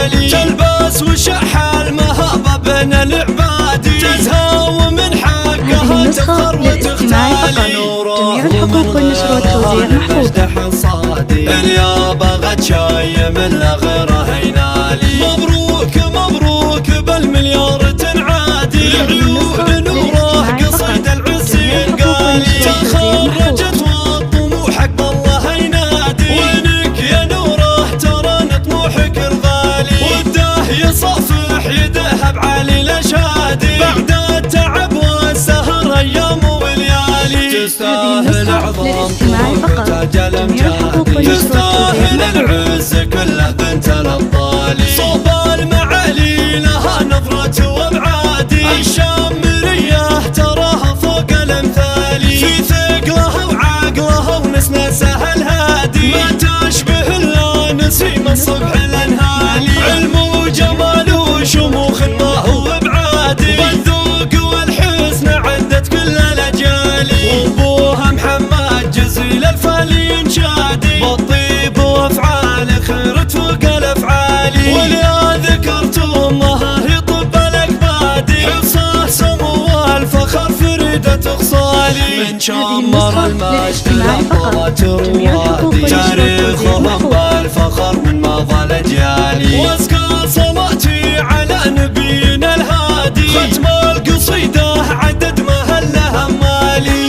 العالي، تلبس وشح المهابة بين العبادي، تزهى ومن حقها تفخر وتختالي، جميع الحقوق والنشر والتوزيع محفوظة. اليابا غد شاي من لا غيره ينالي، مبروك مبروك بالمليار تنعادي، لعيون نوره قصيد العز ينقالي، تخرجت والطموحك بالله ينادي، وينك يا نوره ترى طموحك الغالي، وده يصفح يده بعلي الاشادي، بعد التعب والسهر ايام وليالي، تستاهل اعظم طموح تاج الامجاد، تستاهل العز كله بنت الابطال، صوب المعالي لها نظرة وابعادي، الشامرية تراها فوق الامثال، في ثقلها وعقلها ونسنسها الهادي، ما تشبه الا نسيم الصبح الانهالي، علم وجمال وشموخ ما هو ابعادي، والذوق والحسن عدت كل الاجيال، وابوها محمد جزيل الفالي ينشادي، بالطيب وافعال خير فوق الافعال، واليا ذكرت امها هي طب الاكبادي، حفصه سمو الفخر فريده خصالي، من شمر المجد للابطالات روادي، تاريخهم بالفخر من مضى الاجيال، وازكى صلاتي على نبينا الهادي، ختم القصيده عدد ما هلها مالي.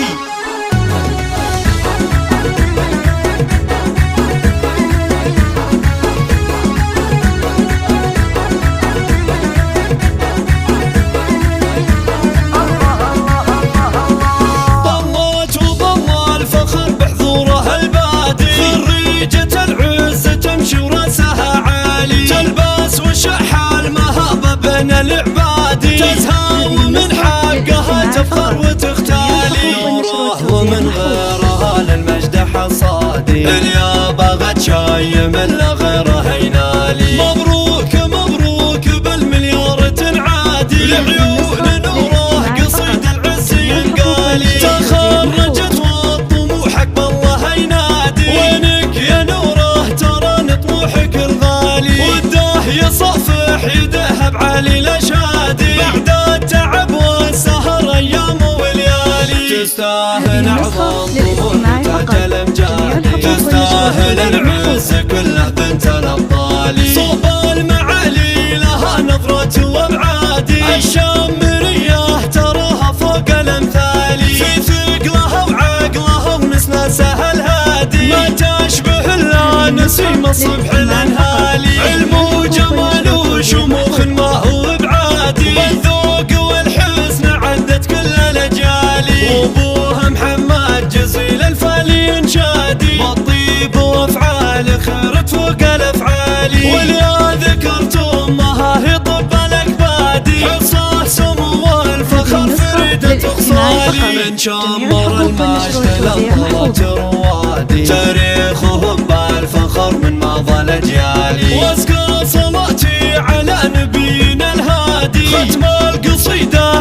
العبادي، تزهى ومن حقها تفخر وتختالي، نوره ومن غيرها للمجد حصادي، اليابا غد شاي من لا غيره ينالي، مبروك مبروك بالمليار تنعادي، لعيون نوره قصيد العز ينقالي، تخرجت والطموحك بالله ينادي، وينك يا نوره ترى طموحك الغالي، وده يصفح يده بعلي الاشادي، بعد التعب والسهر ايام وليالي، تستاهل اعظم طموح تاج الامجاد، تستاهل العز كله بنت الابطال، صوب المعالي لها نظرة وابعادي، الشامرية تراها فوق الامثال، في ثقلها وعقلها ونسنسها الهادي، ما تشبه الا نسيم الصبح الانهالي، علم وجمال وشموخ ما هو ابعادي، والذوق والحسن عدت كل الاجيال، وابوها محمد جزيل الفالي ينشادي، بالطيب وافعال خير فوق الافعال، واليا ذكرت امها هي طب الاكبادي، حفصه سمو الفخر فريده خصالي، من شمر المجد للابطالات روادي، تاريخهم بالفخر من مضى الاجيال، وازكى صلاتي على نبينا الهادي، ختم القصيده